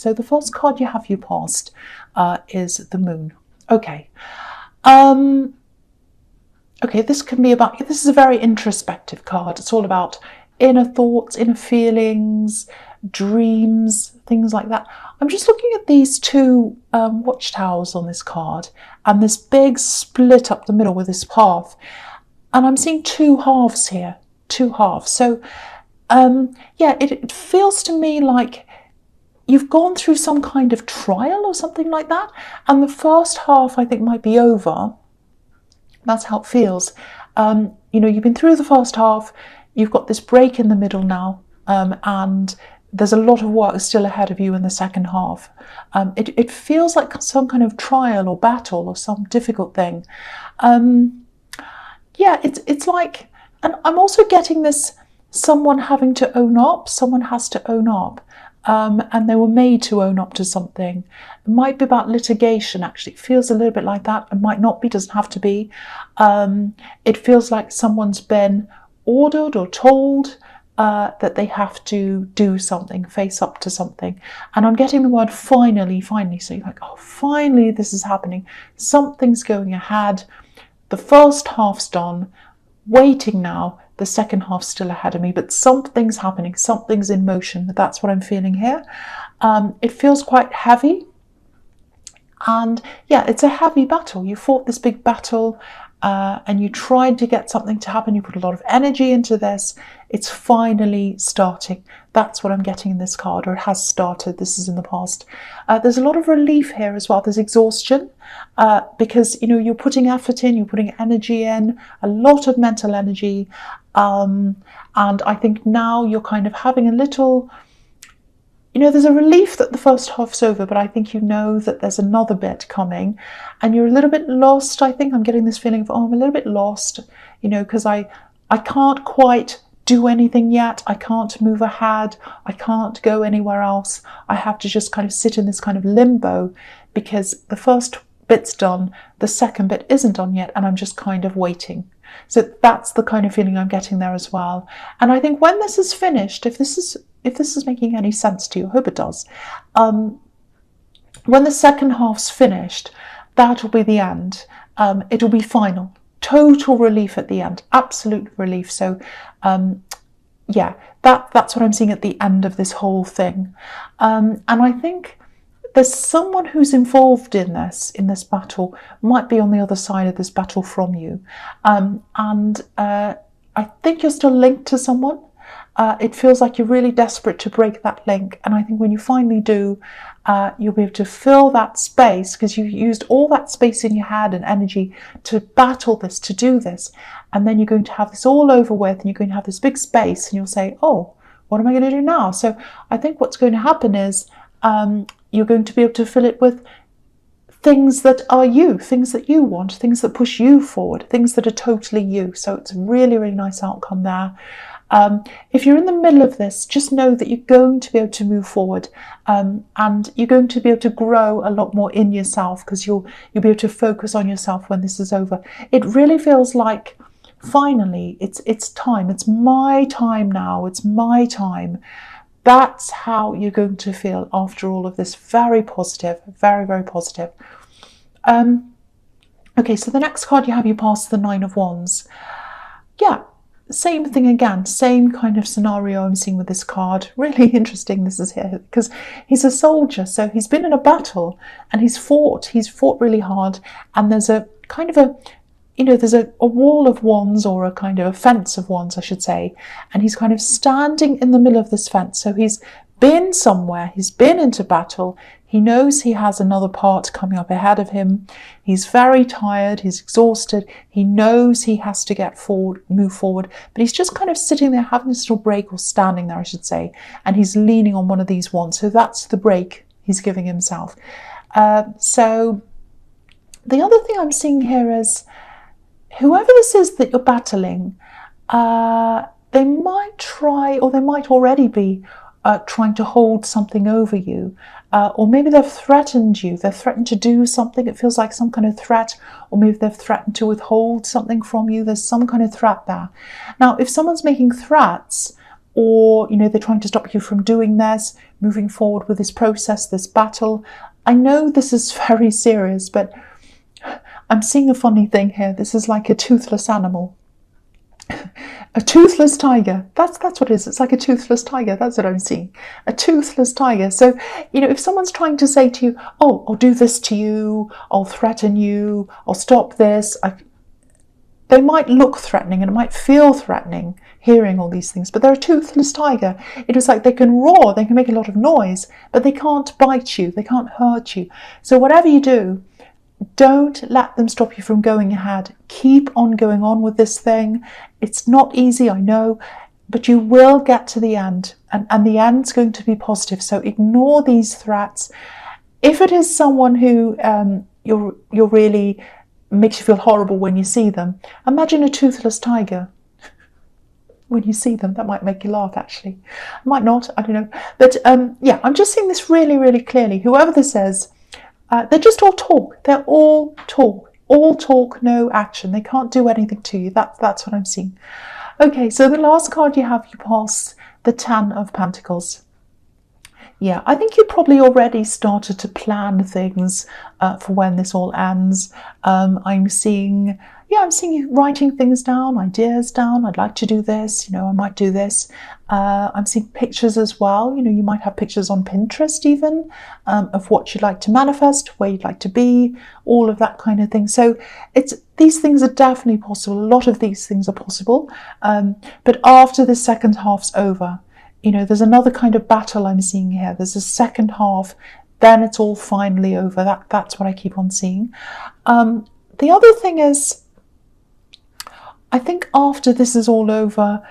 So the first card you have you passed is the Moon. Okay. Okay, this is a very introspective card. It's all about inner thoughts, inner feelings, dreams, things like that. I'm just looking at these two watchtowers on this card and this big split up the middle with this path. And I'm seeing two halves here, two halves. So, yeah, it feels to me like you've gone through some kind of trial or something like that. And the first half, I think, might be over. That's how it feels. You know, you've been through the first half, you've got this break in the middle now, and there's a lot of work still ahead of you in the second half. It feels like some kind of trial or battle or some difficult thing. Yeah, it's like, and I'm also getting this, someone having to own up, someone has to own up. And they were made to own up to something. It might be about litigation, actually. It feels a little bit like that. It might not be, doesn't have to be. It feels like someone's been ordered or told that they have to do something, face up to something. And I'm getting the word finally, finally. So you're like, oh, finally this is happening. Something's going ahead. The first half's done. Waiting now. The second half's still ahead of me, but something's happening, something's in motion. That's what I'm feeling here. It feels quite heavy. And yeah, it's a heavy battle. You fought this big battle and you tried to get something to happen. You put a lot of energy into this. It's finally starting. That's what I'm getting in this card, or it has started. This is in the past. There's a lot of relief here as well. There's exhaustion because, you know, you're putting effort in, you're putting energy in, a lot of mental energy. And I think now you're kind of having a little, you know, there's a relief that the first half's over, but I think you know that there's another bit coming and you're a little bit lost. I think I'm getting this feeling of, oh, I'm a little bit lost, you know, because I can't quite do anything yet. I can't move ahead. I can't go anywhere else. I have to just kind of sit in this kind of limbo because the first bit's done, the second bit isn't done yet, and I'm just kind of waiting. So that's the kind of feeling I'm getting there as well. And I think when this is finished, if this is making any sense to you, I hope it does. When the second half's finished, that'll be the end. It'll be final. Total relief at the end, absolute relief. So yeah, that's what I'm seeing at the end of this whole thing. And I think there's someone who's involved in this battle, might be on the other side of this battle from you. And I think you're still linked to someone. It feels like you're really desperate to break that link. And I think when you finally do, you'll be able to fill that space because you've used all that space in your head and energy to battle this, to do this. And then you're going to have this all over with and you're going to have this big space and you'll say, oh, what am I going to do now? So I think what's going to happen is you're going to be able to fill it with things that are you, things that you want, things that push you forward, things that are totally you. So it's a really, really nice outcome there. If you're in the middle of this, just know that you're going to be able to move forward and you're going to be able to grow a lot more in yourself because you'll be able to focus on yourself when this is over. It really feels like finally it's time. It's my time now. It's my time. That's how you're going to feel after all of this. Very positive, very, very positive. Okay, so the next card you have, you pass the Nine of Wands. Yeah. Same thing again, same kind of scenario I'm seeing with this card. Really interesting this is here because he's a soldier, so he's been in a battle and he's fought really hard, and there's a kind of a, you know, there's a wall of wands, or a kind of a fence of wands I should say, and he's kind of standing in the middle of this fence. So he's been somewhere, he's been into battle, he knows he has another part coming up ahead of him, he's very tired, he's exhausted, he knows he has to move forward, but he's just kind of sitting there having this little break, or standing there I should say, and he's leaning on one of these wands. So that's the break he's giving himself. So the other thing I'm seeing here is whoever this is that you're battling, they might try, or they might already be trying to hold something over you, or maybe they've threatened you. They've threatened to do something. It feels like some kind of threat, or maybe they've threatened to withhold something from you. There's some kind of threat there. Now, if someone's making threats, or, you know, they're trying to stop you from doing this, moving forward with this process, this battle. I know this is very serious, but I'm seeing a funny thing here. This is like a toothless animal. A toothless tiger. That's what it is. It's like a toothless tiger. That's what I'm seeing. A toothless tiger. So, you know, if someone's trying to say to you, oh, I'll do this to you, I'll threaten you, I'll stop this, they might look threatening and it might feel threatening hearing all these things, but they're a toothless tiger. It is like they can roar, they can make a lot of noise, but they can't bite you, they can't hurt you. So whatever you do, don't let them stop you from going ahead. Keep on going on with this thing. It's not easy, I know, but you will get to the end, and the end's going to be positive. So ignore these threats. If it is someone who you're really makes you feel horrible when you see them, imagine a toothless tiger. When you see them, that might make you laugh, actually. Might not, I don't know. But yeah, I'm just seeing this really, really clearly. Whoever this is, they're just all talk. They're all talk. All talk, no action. They can't do anything to you. That's what I'm seeing. Okay, so the last card you have, you pass the 10 of Pentacles. Yeah, I think you probably already started to plan things for when this all ends. I'm seeing you writing things down, ideas down. I'd like to do this, you know, I might do this. I'm seeing pictures as well. You know, you might have pictures on Pinterest even of what you'd like to manifest, where you'd like to be, all of that kind of thing. So these things are definitely possible. A lot of these things are possible. But after the second half's over, you know, there's another kind of battle I'm seeing here. There's a second half, then it's all finally over. That's what I keep on seeing. The other thing is, I think after this is all over,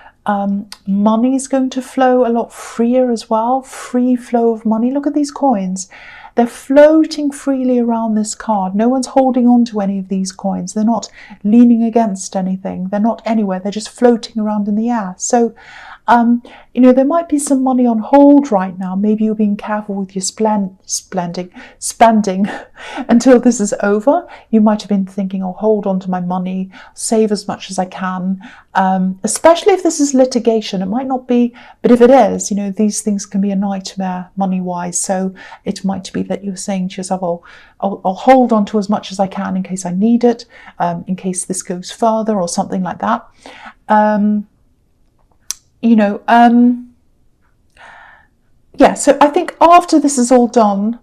money is going to flow a lot freer as well. Free flow of money. Look at these coins. They're floating freely around this card. No one's holding on to any of these coins. They're not leaning against anything. They're not anywhere. They're just floating around in the air. So, you know, there might be some money on hold right now. Maybe you're being careful with your spending until this is over. You might have been thinking, oh, hold on to my money, save as much as I can, especially if this is litigation. It might not be, but if it is, you know, these things can be a nightmare money-wise. So it might be that you're saying to yourself, oh, I'll hold on to as much as I can in case I need it, in case this goes further or something like that. You know, yeah, so I think after this is all done,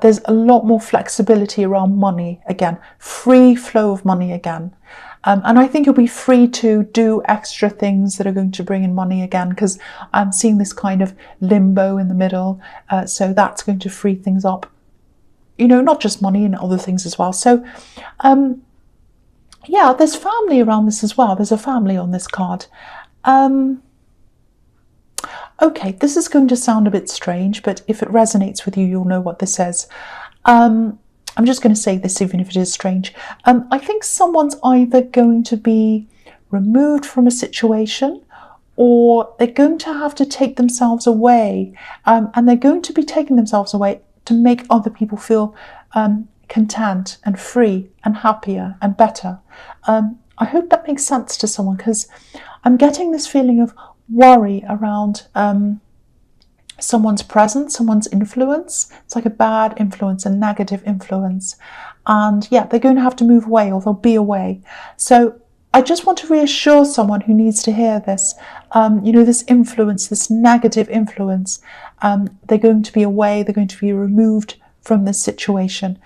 there's a lot more flexibility around money again, free flow of money again. And I think you'll be free to do extra things that are going to bring in money again, because I'm seeing this kind of limbo in the middle. So that's going to free things up, you know, not just money and other things as well. So, yeah, there's family around this as well. There's a family on this card. Okay, this is going to sound a bit strange, but if it resonates with you, you'll know what this is. I'm just going to say this even if it is strange. I think someone's either going to be removed from a situation, or they're going to have to take themselves away, and they're going to be taking themselves away to make other people feel content and free and happier and better. I hope that makes sense to someone, because I'm getting this feeling of worry around someone's presence, someone's influence. It's like a bad influence, a negative influence. And yeah, they're going to have to move away, or they'll be away. So I just want to reassure someone who needs to hear this, you know, this influence, this negative influence, they're going to be away, they're going to be removed from this situation.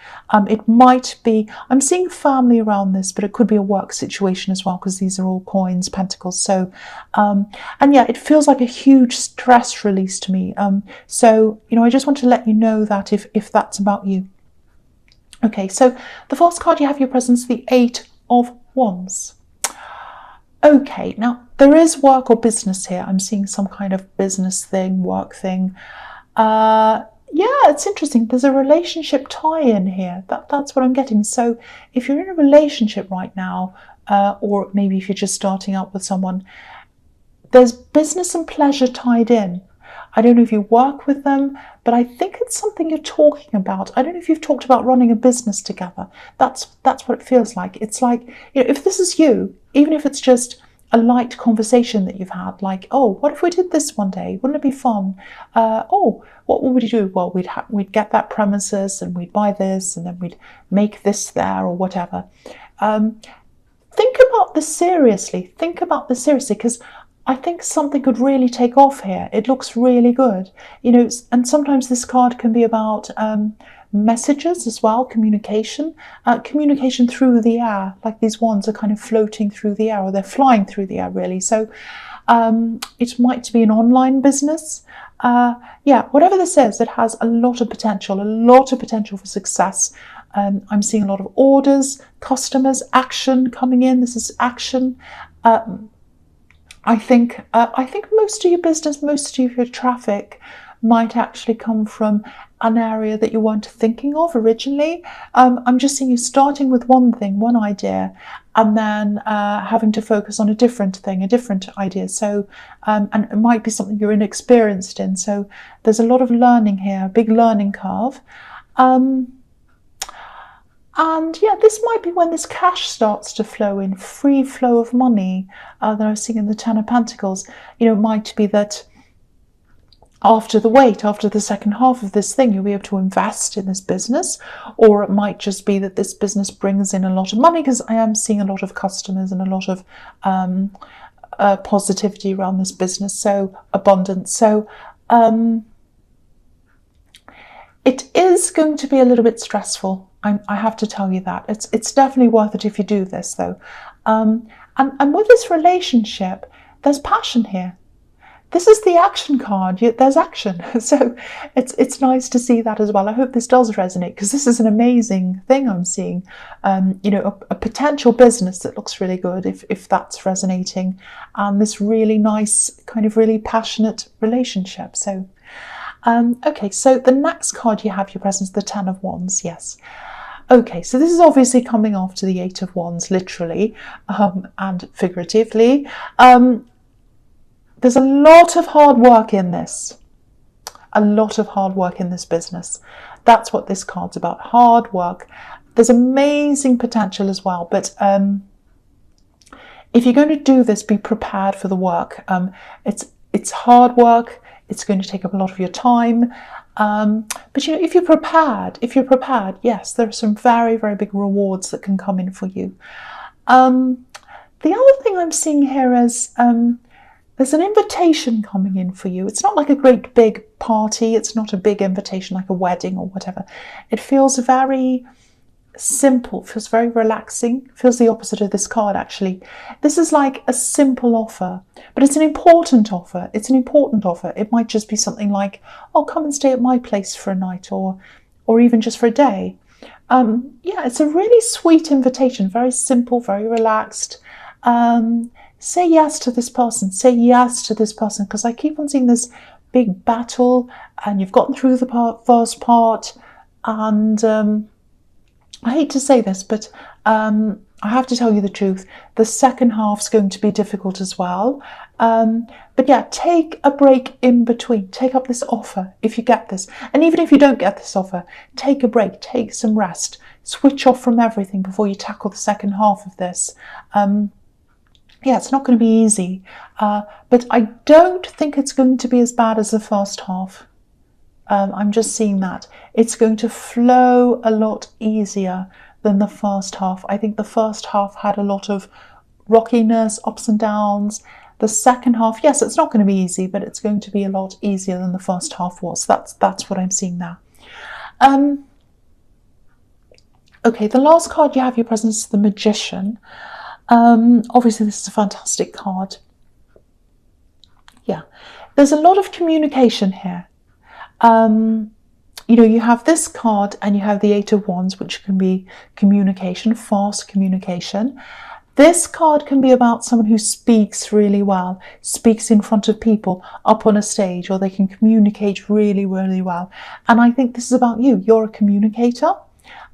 It might be, I'm seeing family around this, but it could be a work situation as well, because these are all coins, pentacles. So, and yeah, it feels like a huge stress release to me. So, you know, I just want to let you know that if that's about you. Okay, so the first card you have your presence, the 8 of Wands. Okay, now there is work or business here. I'm seeing some kind of business thing, work thing. Yeah, it's interesting. There's a relationship tie-in here. That's what I'm getting. So if you're in a relationship right now, or maybe if you're just starting out with someone, there's business and pleasure tied in. I don't know if you work with them, but I think it's something you're talking about. I don't know if you've talked about running a business together. That's what it feels like. It's like, you know, if this is you, even if it's just a light conversation that you've had, like, oh, what if we did this one day? Wouldn't it be fun? Oh, what would we do? Well, we'd get that premises and we'd buy this and then we'd make this there or whatever. Think about this seriously. Think about this seriously, because I think something could really take off here. It looks really good, you know. And sometimes this card can be about messages as well, communication through the air, like these wands are kind of floating through the air, or they're flying through the air, really. So it might be an online business. Yeah, whatever this is, it has a lot of potential for success. I'm seeing a lot of orders, customers, action coming in. This is action. I think most of your business, most of your traffic might actually come from an area that you weren't thinking of originally. I'm just seeing you starting with one thing, one idea, and then having to focus on a different thing, a different idea. So, and it might be something you're inexperienced in. So there's a lot of learning here, a big learning curve. And yeah, this might be when this cash starts to flow in, free flow of money that I was seeing in the Ten of Pentacles. You know, it might be that after the second half of this thing, you'll be able to invest in this business, or it might just be that this business brings in a lot of money, because I am seeing a lot of customers and a lot of positivity around this business, so abundance. So it is going to be a little bit stressful. I have to tell you that. It's definitely worth it if you do this, though. And with this relationship, there's passion here. This is the action card. There's action. So it's nice to see that as well. I hope this does resonate, because this is an amazing thing I'm seeing. You know, a potential business that looks really good, if that's resonating, and this really nice, kind of really passionate relationship. So, okay, so the next card you have, your presence, the Ten of Wands. Yes. Okay, so this is obviously coming after the Eight of Wands, literally and figuratively. There's a lot of hard work in this. A lot of hard work in this business. That's what this card's about, hard work. There's amazing potential as well, but if you're going to do this, be prepared for the work. It's hard work. It's going to take up a lot of your time. But you know, if you're prepared, yes, there are some very, very big rewards that can come in for you. The other thing I'm seeing here is there's an invitation coming in for you. It's not like a great big party. It's not a big invitation like a wedding or whatever. It feels very simple, feels very relaxing, feels the opposite of this card, actually. This is like a simple offer, but it's an important offer. It might just be something like, oh, come and stay at my place for a night, or even just for a day. Yeah, it's a really sweet invitation, very simple, very relaxed. Say yes to this person, because I keep on seeing this big battle, and you've gotten through the first part, and I hate to say this, but I have to tell you the truth. The second half's going to be difficult as well. But yeah, take a break in between. Take up this offer if you get this. And even if you don't get this offer, take a break, take some rest, switch off from everything before you tackle the second half of this. Yeah, it's not going to be easy, but I don't think it's going to be as bad as the first half. I'm just seeing that. It's going to flow a lot easier than the first half. I think the first half had a lot of rockiness, ups and downs. The second half, yes, it's not going to be easy, but it's going to be a lot easier than the first half was. That's what I'm seeing there. Okay, the last card you have, your presence, is the Magician. Obviously, this is a fantastic card. Yeah, there's a lot of communication here. You know, you have this card and you have the Eight of Wands, which can be communication, fast communication. This card can be about someone who speaks really well, speaks in front of people, up on a stage, or they can communicate really, really well. And I think this is about you. You're a communicator.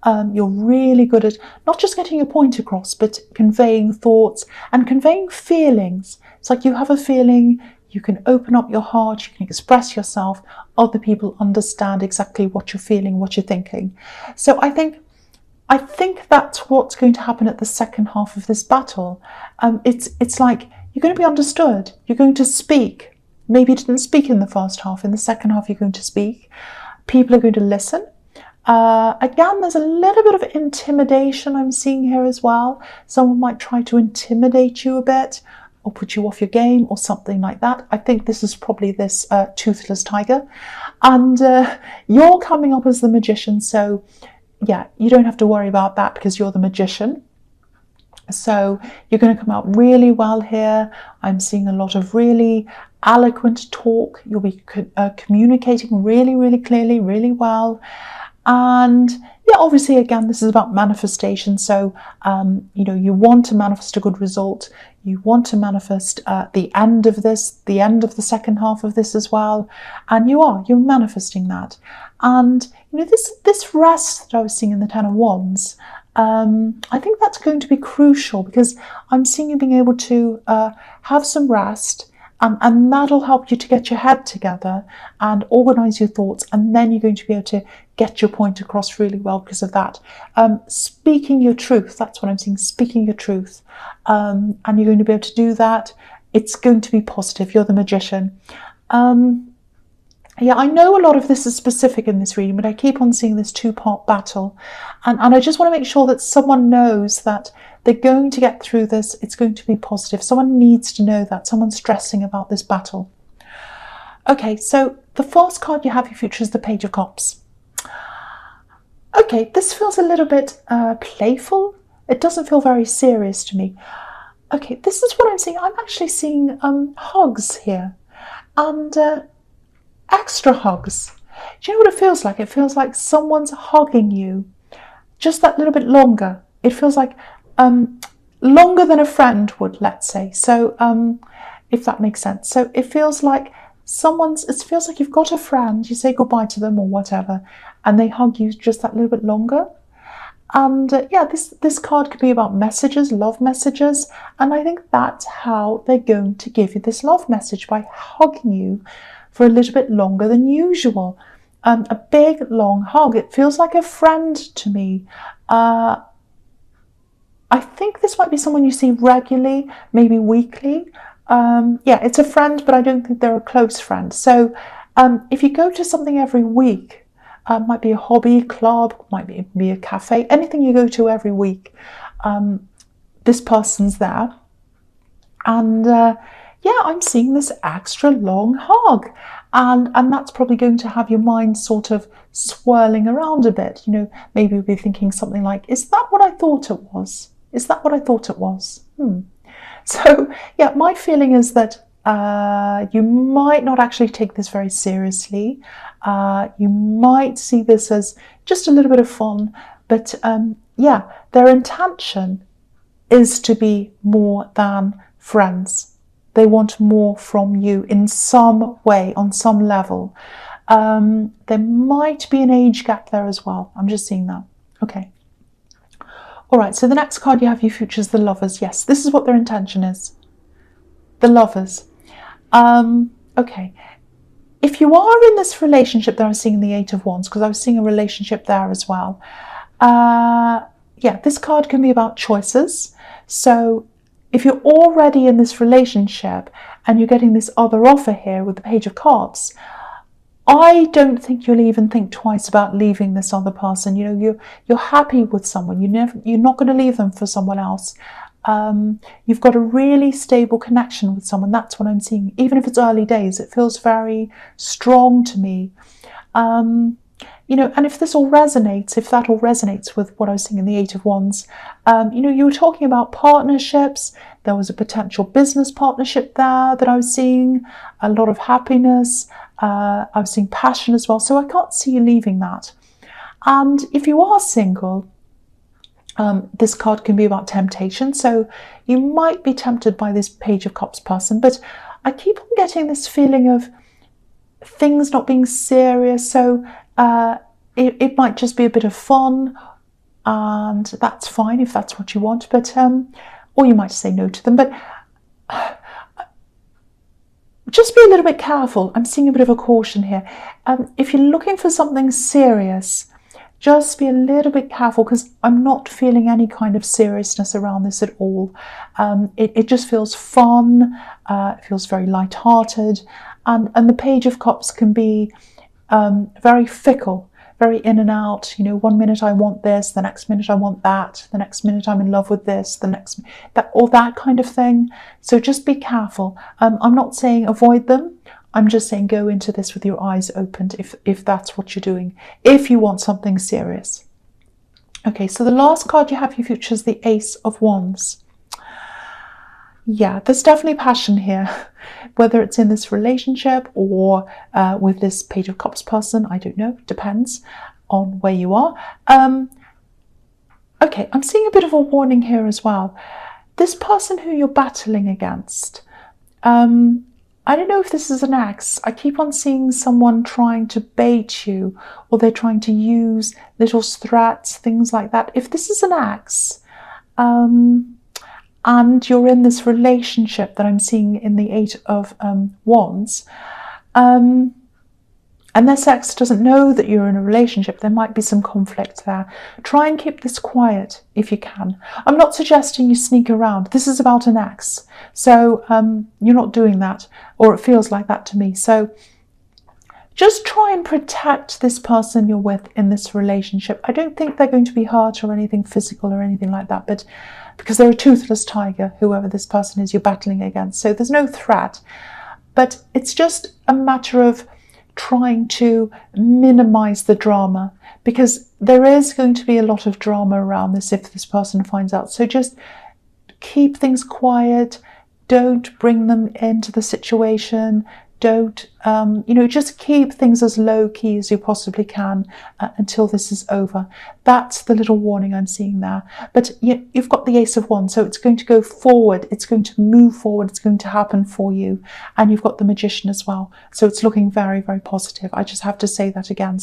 You're really good at not just getting your point across, but conveying thoughts and conveying feelings. It's like you have a feeling, you can open up your heart, you can express yourself, other people understand exactly what you're feeling, what you're thinking. So I think that's what's going to happen at the second half of this battle. It's like you're going to be understood. You're going to speak. Maybe you didn't speak in the first half. In the second half, you're going to speak. People are going to listen. Again, there's a little bit of intimidation I'm seeing here as well. Someone might try to intimidate you a bit or put you off your game or something like that. I think this is probably this toothless tiger. And you're coming up as the magician. So yeah, you don't have to worry about that because you're the magician. So you're going to come out really well here. I'm seeing a lot of really eloquent talk. You'll be communicating really, really clearly, really well. And yeah, obviously, again, this is about manifestation. So, you want to manifest a good result. You want to manifest the end of this, the end of the second half of this as well. And you're manifesting that. And, this rest that I was seeing in the Ten of Wands, I think that's going to be crucial because I'm seeing you being able to have some rest. And that'll help you to get your head together and organise your thoughts. And then you're going to be able to get your point across really well because of that. Speaking your truth, that's what I'm seeing, speaking your truth. And you're going to be able to do that. It's going to be positive. You're the magician. Yeah, I know a lot of this is specific in this reading, but I keep on seeing this two-part battle. And I just want to make sure that someone knows that they're going to get through this. It's going to be positive. Someone needs to know that. Someone's stressing about this battle. Okay, so the first card you have your future is the Page of Cups. Okay, this feels a little bit playful. It doesn't feel very serious to me. Okay, this is what I'm seeing. I'm actually seeing hugs here. And extra hugs. Do you know what it feels like? It feels like someone's hugging you just that little bit longer. It feels like longer than a friend would, let's say. So if that makes sense. So it feels like it feels like you've got a friend, you say goodbye to them or whatever, and they hug you just that little bit longer. And yeah, this card could be about messages, love messages. And I think that's how they're going to give you this love message, by hugging you for a little bit longer than usual. A big, long hug. It feels like a friend to me. I think this might be someone you see regularly, maybe weekly. Yeah, it's a friend, but I don't think they're a close friend. So if you go to something every week, might be a hobby club, might be a cafe, anything you go to every week, this person's there. And yeah, I'm seeing this extra long hug. And that's probably going to have your mind sort of swirling around a bit. Maybe you'll be thinking something like, is that what I thought it was? Is that what I thought it was? So, yeah, my feeling is that you might not actually take this very seriously. You might see this as just a little bit of fun. But, yeah, their intention is to be more than friends. They want more from you in some way, on some level. There might be an age gap there as well. I'm just seeing that. Okay. All right, so the next card you have your future is the Lovers. Yes, this is what their intention is. The Lovers. Okay. If you are in this relationship that I'm seeing the Eight of Wands, because I was seeing a relationship there as well. Yeah, this card can be about choices. So if you're already in this relationship and you're getting this other offer here with the Page of Cups, I don't think you'll even think twice about leaving this other person. You're happy with someone. You're not going to leave them for someone else. You've got a really stable connection with someone. That's what I'm seeing. Even if it's early days, it feels very strong to me. And if that all resonates with what I was seeing in the Eight of Wands, you were talking about partnerships. There was a potential business partnership there that I was seeing, a lot of happiness. I was seeing passion as well. So I can't see you leaving that. And if you are single, this card can be about temptation. So you might be tempted by this Page of Cups person, but I keep on getting this feeling of things not being serious. So it might just be a bit of fun, and that's fine if that's what you want. But or you might say no to them. But just be a little bit careful. I'm seeing a bit of a caution here. If you're looking for something serious, just be a little bit careful, because I'm not feeling any kind of seriousness around this at all. It just feels fun, it feels very light-hearted, and the Page of Cups can be very fickle, very in and out. You know, one minute I want this, the next minute I want that, the next minute I'm in love with this, the next that, all that kind of thing. So just be careful. I'm not saying avoid them. I'm just saying go into this with your eyes opened if that's what you're doing, if you want something serious. Okay, so the last card you have for your future is the Ace of Wands. Yeah, there's definitely passion here, whether it's in this relationship or with this Page of Cups person. I don't know, depends on where you are. Okay, I'm seeing a bit of a warning here as well. This person who you're battling against, I don't know if this is an ex. I keep on seeing someone trying to bait you, or they're trying to use little threats, things like that. If this is an ex, and you're in this relationship that I'm seeing in the Eight of Wands, and this ex doesn't know that you're in a relationship, there might be some conflict there. Try and keep this quiet if you can. I'm not suggesting you sneak around. This is about an ex. So you're not doing that, or it feels like that to me. So just try and protect this person you're with in this relationship. I don't think they're going to be hurt or anything physical or anything like that, but because they're a toothless tiger, whoever this person is you're battling against. So there's no threat, but it's just a matter of trying to minimize the drama, because there is going to be a lot of drama around this if this person finds out. So just keep things quiet. Don't bring them into the situation. Don't, just keep things as low key as you possibly can until this is over. That's the little warning I'm seeing there. But you've got the Ace of Wands, so it's going to go forward. It's going to move forward. It's going to happen for you. And you've got the Magician as well. So it's looking very, very positive. I just have to say that again.